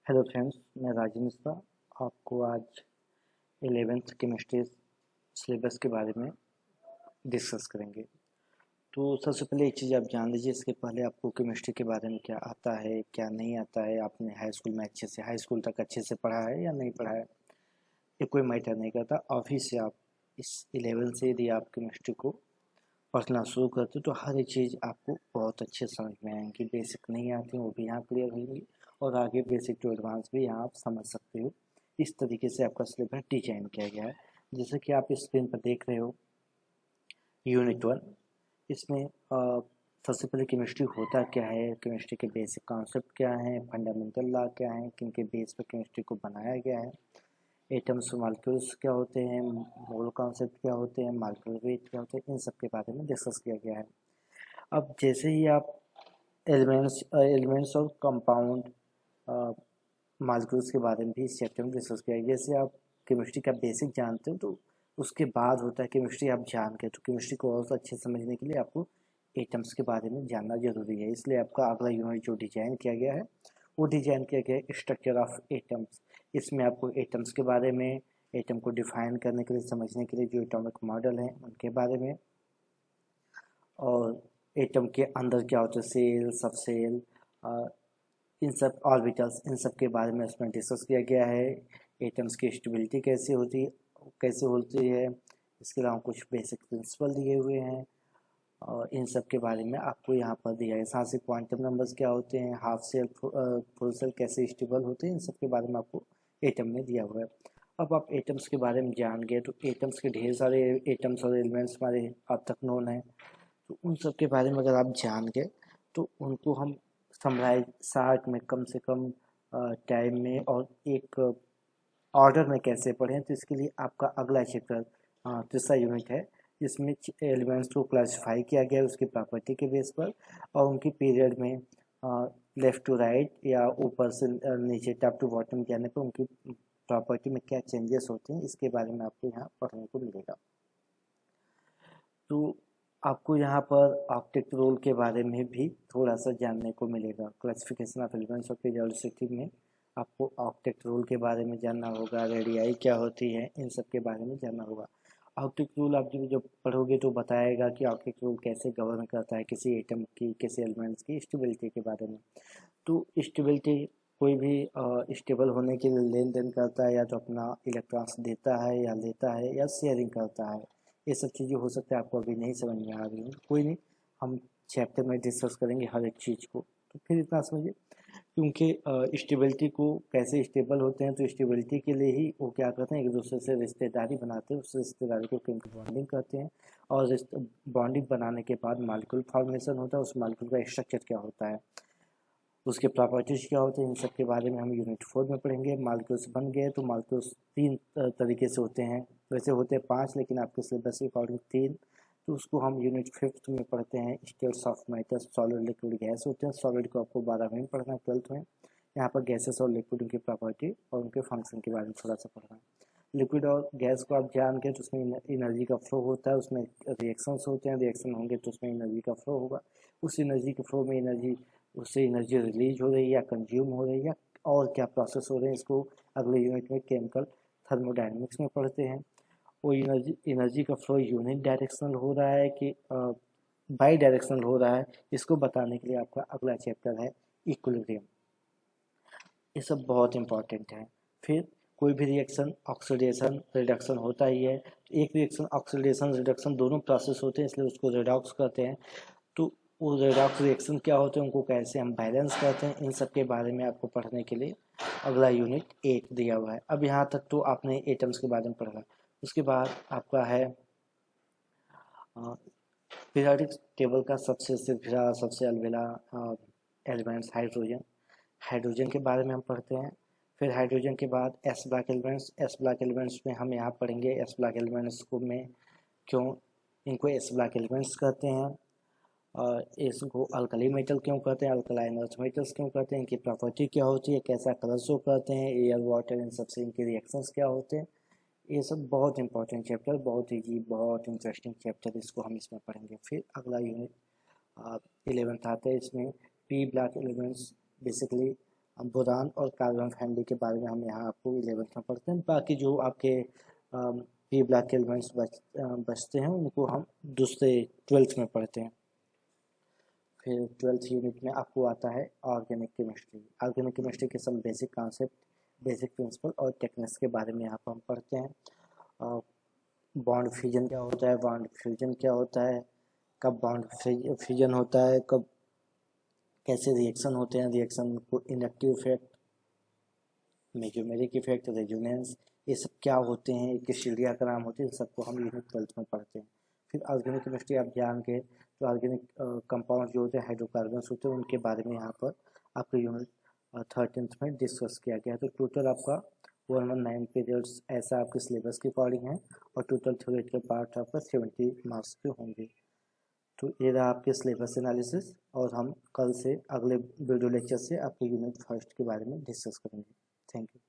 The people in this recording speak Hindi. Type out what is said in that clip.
हेलो फ्रेंड्स, मैं राजेंद्र मिश्रा आपको आज 11th केमिस्ट्री सिलेबस के बारे में डिस्कस करेंगे। तो सबसे पहले एक चीज़ आप जान लीजिए, इसके पहले आपको केमिस्ट्री के बारे में क्या आता है क्या नहीं आता है, आपने हाई स्कूल में हाई स्कूल तक अच्छे से पढ़ा है या नहीं पढ़ा है, ये कोई मैटर नहीं करता। अभी से आप इस 11 से यदि आप केमिस्ट्री को पढ़ना शुरू करते हो तो हर एक चीज़ आपको बहुत अच्छे समझ में आएंगी। बेसिक नहीं आती वो भी यहाँ क्लियर होंगी और आगे बेसिक टू एडवांस भी यहाँ आप समझ सकते हो। इस तरीके से आपका सिलेबस डिजाइन किया गया है। जैसे कि आप स्क्रीन पर देख रहे हो यूनिट 1, इसमें सबसे पहले केमिस्ट्री होता क्या है, केमिस्ट्री के बेसिक कॉन्सेप्ट क्या हैं, फंडामेंटल लॉ क्या हैं, किन के बेस पर केमिस्ट्री को बनाया गया है, एटम्स मॉलिक्यूल्स क्या होते हैं, मोल कॉन्सेप्ट क्या होते हैं, मॉलिक्यूलर वेट क्या होते हैं, इन सब के बारे में डिस्कस किया गया है। अब जैसे ही आप एलिमेंट्स और कंपाउंड मॉलिक्यूल्स के बारे में भी इस चैप्टर में डिस्कस किया है। जैसे आप केमिस्ट्री का बेसिक जानते हो तो उसके बाद होता है केमिस्ट्री आप जान के, तो केमिस्ट्री को और अच्छे समझने के लिए आपको एटम्स के बारे में जानना जरूरी है। इसलिए आपका अगला यूनिट जो डिजाइन किया गया है वो डिजाइन किया गया है स्ट्रक्चर ऑफ एटम्स। इसमें आपको एटम्स के बारे में, एटम को डिफाइन करने के लिए, समझने के लिए जो एटॉमिक मॉडल हैं उनके बारे में, और एटम के अंदर क्या होता है, सेल, सब सेल, इन सब ऑर्बिटल्स, इन सब के बारे में इसमें डिस्कस किया गया है। एटम्स की स्टेबिलिटी कैसे होती है, इसके अलावा कुछ बेसिक प्रिंसिपल दिए हुए हैं और इन सब के बारे में आपको यहाँ पर दिया है। साथ ही क्वांटम नंबर्स क्या होते हैं, हाफ सेल, फुल सेल कैसे स्टेबल होते हैं, इन सब के बारे में आपको एटम में दिया हुआ है। अब आप एटम्स के बारे में जान गए तो एटम्स के ढेर सारे एटम्स और एलिमेंट्स हमारे अब तक नोन है, तो उन सब के बारे में अगर आप जान गए तो उनको हम समराइज शार्ट में कम से कम टाइम में और एक ऑर्डर में कैसे पढ़ें, तो इसके लिए आपका अगला चैप्टर तीसरा यूनिट है जिसमें एलिमेंट्स को क्लासिफाई किया गया है उसकी प्रॉपर्टी के बेस पर और उनकी पीरियड में लेफ्ट टू राइट या ऊपर से नीचे टॉप टू बॉटम जाने पर उनकी प्रॉपर्टी में क्या चेंजेस होते हैं, इसके बारे में आपको यहाँ पढ़ने को मिलेगा। तो आपको यहाँ पर ऑक्टेट रूल के बारे में भी थोड़ा सा जानने को मिलेगा। Classification of elements of periodicity में आपको ऑक्टेट रूल के बारे में जानना होगा, रेडियाई क्या होती है, इन सब के बारे में जानना होगा। ऑक्टेट रूल आप जब पढ़ोगे तो बताएगा कि ऑक्टेट रूल कैसे गवर्न करता है किसी एटम की, किसी एलिमेंट्स की स्टेबिलिटी के बारे में। तो स्टेबिलिटी कोई भी स्टेबल होने के लिए लेन देन करता है, या तो अपना इलेक्ट्रॉन्स देता है या लेता है या शेयरिंग करता है। ये सब चीज़ें हो सकता है आपको अभी नहीं समझ में आ रही है, कोई नहीं, हम चैप्टर में डिस्कस करेंगे हर एक चीज़ को। तो फिर इतना समझिए, क्योंकि स्टेबिलिटी को कैसे स्टेबल होते हैं, तो स्टेबिलिटी के लिए ही वो क्या करते हैं, एक दूसरे से रिश्तेदारी बनाते हैं, उस रिश्तेदारी को केमिकल बॉन्डिंग करते हैं और बॉन्डिंग बनाने के बाद मॉलिक्यूल फॉर्मेशन होता है। उस मॉलिक्यूल का स्ट्रक्चर क्या होता है, उसके प्रॉपर्टीज क्या होते हैं, इन सब के बारे में हम यूनिट 4 में पढ़ेंगे। मालिक्यूल्स बन गए तो मालिक्यूल्स 3 तरीके से होते हैं, वैसे होते हैं 5 लेकिन आपके सिलेबस के अकॉर्डिंग 3, तो उसको हम यूनिट 5 में पढ़ते हैं। States of matter, solid, liquid, gas होते हैं। सॉलिड को आपको 12वीं में पढ़ना है, 12th में। यहाँ पर गैसेस और लिक्विड, उनकी प्रॉपर्टी और उनके फंक्शन के बारे में थोड़ा सा पढ़ना है। लिक्विड और गैस को आप जान के तो उसमें एनर्जी का फ्लो होता है, उसमें रिएक्शंस होते हैं, रिएक्शन होंगे तो उसमें एनर्जी का फ्लो होगा। उस एनर्जी के फ्लो में उससे एनर्जी रिलीज हो रही है या कंज्यूम हो रही है, और क्या प्रोसेस हो रहे हैं, इसको अगले यूनिट में केमिकल थर्मोडायनेमिक्स में पढ़ते हैं। वो एनर्जी का फ्लो यूनिट डायरेक्शनल हो रहा है कि बाई डायरेक्शनल हो रहा है, इसको बताने के लिए आपका अगला चैप्टर है इक्विलिब्रियम। ये सब बहुत इंपॉर्टेंट है। फिर कोई भी रिएक्शन ऑक्सीडेशन रिडक्शन होता ही है, एक रिएक्शन ऑक्सीडेशन रिडक्शन दोनों प्रोसेस होते हैं, इसलिए उसको रिडॉक्स कहते हैं। तो वो रिडॉक्स रिएक्शन क्या होते हैं, उनको कैसे हम बैलेंस करते हैं, इन सब के बारे में आपको पढ़ने के लिए अगला यूनिट 1 दिया हुआ है। अब यहाँ तक तो आपने एटम्स के बारे में पढ़ा। उसके बाद आपका है पीरियोडिक टेबल का सबसे अलबेला एलिमेंट्स हाइड्रोजन। हाइड्रोजन के बारे में हम पढ़ते हैं। फिर हाइड्रोजन के बाद S block elements. S block elements में हम यहाँ पढ़ेंगे एस ब्लॉक एलिमेंट्स को में क्यों इनको एस ब्लॉक एलिमेंट्स कहते हैं, और इसको अल्कली मेटल क्यों कहते हैं, अल्कलाइन अर्थ मेटल्स क्यों कहते हैं, इनकी प्रॉपर्टी क्या होती है, कैसा कलर शो करते हैं, एयर वाटर इन सबसे इनके रिएक्शंस क्या होते हैं। ये सब बहुत इंपॉर्टेंट चैप्टर, बहुत ईजी, बहुत इंटरेस्टिंग चैप्टर, इसको हम इसमें पढ़ेंगे। फिर अगला यूनिट 11th आता है, इसमें P block elements basically boron और कार्बन फैमिली के बारे में हम यहाँ आपको 11th में पढ़ते हैं। बाकी जो आपके पी ब्लॉक के एलिमेंट्स बचते हैं उनको हम दूसरे 12th में पढ़ते हैं। फिर 12th यूनिट में आपको आता है ऑर्गेनिक केमिस्ट्री। ऑर्गेनिक केमिस्ट्री के सब बेसिक कॉन्सेप्ट, बेसिक प्रिंसिपल और टेक्निक्स के बारे में यहाँ पर हम पढ़ते हैं। बॉन्ड फ्यूजन क्या होता है, बॉन्ड फ्यूजन क्या होता है, कब बॉन्ड फ्यूजन होता है, कब कैसे रिएक्शन होते हैं, रिएक्शन को inductive effect, mesomeric effect, resonance, ये सब क्या होते हैं, किस चिड़िया का नाम होते हैं, इन सबको हम यूनिट 12th में पढ़ते हैं। फिर ऑर्गेनिक केमिस्ट्री आप जान के तो ऑर्गेनिक कंपाउंड जो होते हैं, हाइड्रोकार्बन होते हैं, उनके बारे में यहाँ पर आपको यूनिट 13th में डिस्कस किया गया है। तो टोटल आपका 119 पीरियड्स ऐसा आपके सिलेबस के अकॉर्डिंग है और टोटल थ्योरेटिकल पार्ट आपका 70 मार्क्स के होंगे। तो ये रहा आपके सिलेबस एनालिसिस और हम कल से अगले वीडियो लेक्चर से आपके यूनिट 1 के बारे में डिस्कस करेंगे। Thank you.